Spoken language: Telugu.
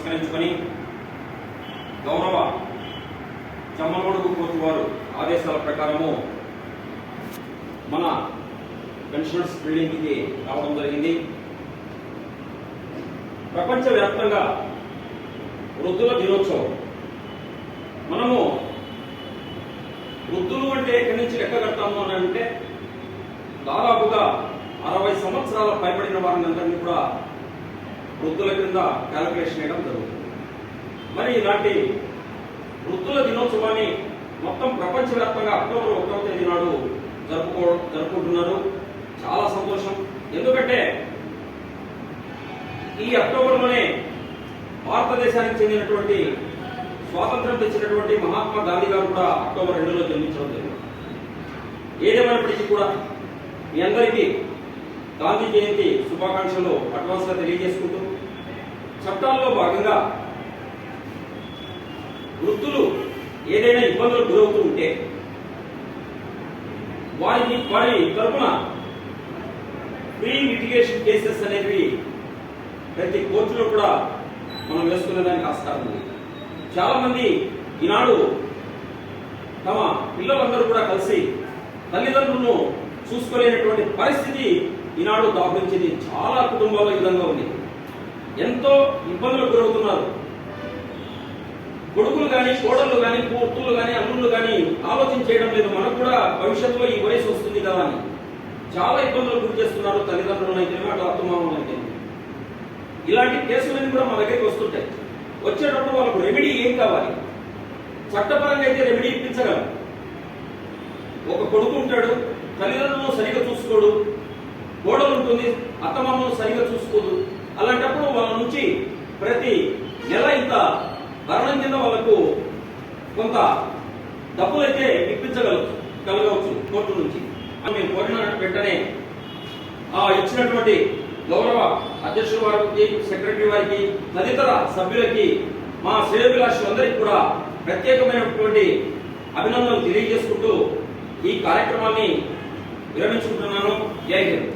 పురస్కరించుకొని గౌరవ జమ్మలమడుగు కోర్టు వారు ఆదేశాల ప్రకారము మన పెన్షనర్స్ బిల్డింగ్కి రావడం జరిగింది. ప్రపంచవ్యాప్తంగా వృద్ధుల దినోత్సవం. మనము వృద్ధులు అంటే ఎక్కడి నుంచి లెక్క కడతాము అని అంటే దాదాపుగా 60 సంవత్సరాల పైబడిన వారిని అందరినీ కూడా వృద్ధుల కింద క్యాలిక్యులేషన్ చేయడం జరుగుతుంది. మరి ఇలాంటి వృద్ధుల దినోత్సవాన్ని మొత్తం ప్రపంచవ్యాప్తంగా అక్టోబర్ 1వ తేదీ నాడు జరుపుకుంటున్నారు. చాలా సంతోషం. ఎందుకంటే ఈ అక్టోబర్లోనే భారతదేశానికి చెందినటువంటి స్వాతంత్రం తెచ్చినటువంటి మహాత్మా గాంధీ గారు కూడా అక్టోబర్ 2లో జన్మించడం జరిగింది. ఏదేమైనప్పటికీ కూడా మీ అందరికీ గాంధీ జయంతి శుభాకాంక్షలు అడ్వాన్స్గా తెలియజేసుకుంటూ, చట్టాల్లో భాగంగా వృద్ధులు ఏదైనా ఇబ్బందులు గురవుతూ ఉంటే వారి తరఫున ప్రీ లిటిగేషన్ కేసెస్ అనేవి ప్రతి కోర్టులో కూడా మనం వేసుకునేదానికి ఆస్కారం ఉంది. చాలా మంది ఈనాడు తమ పిల్లలందరూ కూడా కలిసి తల్లిదండ్రులను చూసుకోలేనటువంటి పరిస్థితి ఈనాడు దాపురించింది. చాలా కుటుంబాల్లో ఈ విధంగా ఉంది. ఎంతో ఇబ్బందులకు గురవుతున్నారు. కొడుకులు కానీ, కోడళ్ళు కానీ, కూతుళ్ళు కానీ, అల్లుళ్ళు కానీ ఆలోచన చేయడం లేదు. మనకు కూడా భవిష్యత్తులో ఈ వయసు వస్తుంది కదా అని చాలా ఇబ్బందులు గురి చేస్తున్నారు. తల్లిదండ్రులను అయితే అటు అత్తమామలు అయితే. ఇలాంటి కేసులన్నీ కూడా మా దగ్గరికి వస్తుంటాయి. వచ్చేటప్పుడు వాళ్ళకు రెమెడీ ఏం కావాలి? చట్టపరంగా అయితే రెమెడీ ఇప్పించగలం. ఒక కొడుకు ఉంటాడు, తల్లిదండ్రులను సరిగా చూసుకోడు, కోడలు ఉంటుంది, అత్తమామను సరిగా చూసుకోదు. అలాంటప్పుడు వాళ్ళ నుంచి ప్రతి నెల ఇంత భరణం కింద వాళ్ళకు కొంత డబ్బులైతే ఇప్పించగలగవచ్చు కోర్టు నుంచి. మేము కోరిన వెంటనే ఇచ్చినటువంటి గౌరవ అధ్యక్షుల వారికి, సెక్రటరీ వారికి, తదితర సభ్యులకి, మా శ్రేయోభిలాషులందరికీ కూడా ప్రత్యేకమైనటువంటి అభినందనలు తెలియజేసుకుంటూ ఈ కార్యక్రమాన్ని విరమించుకుంటున్నాను. జై హింద్.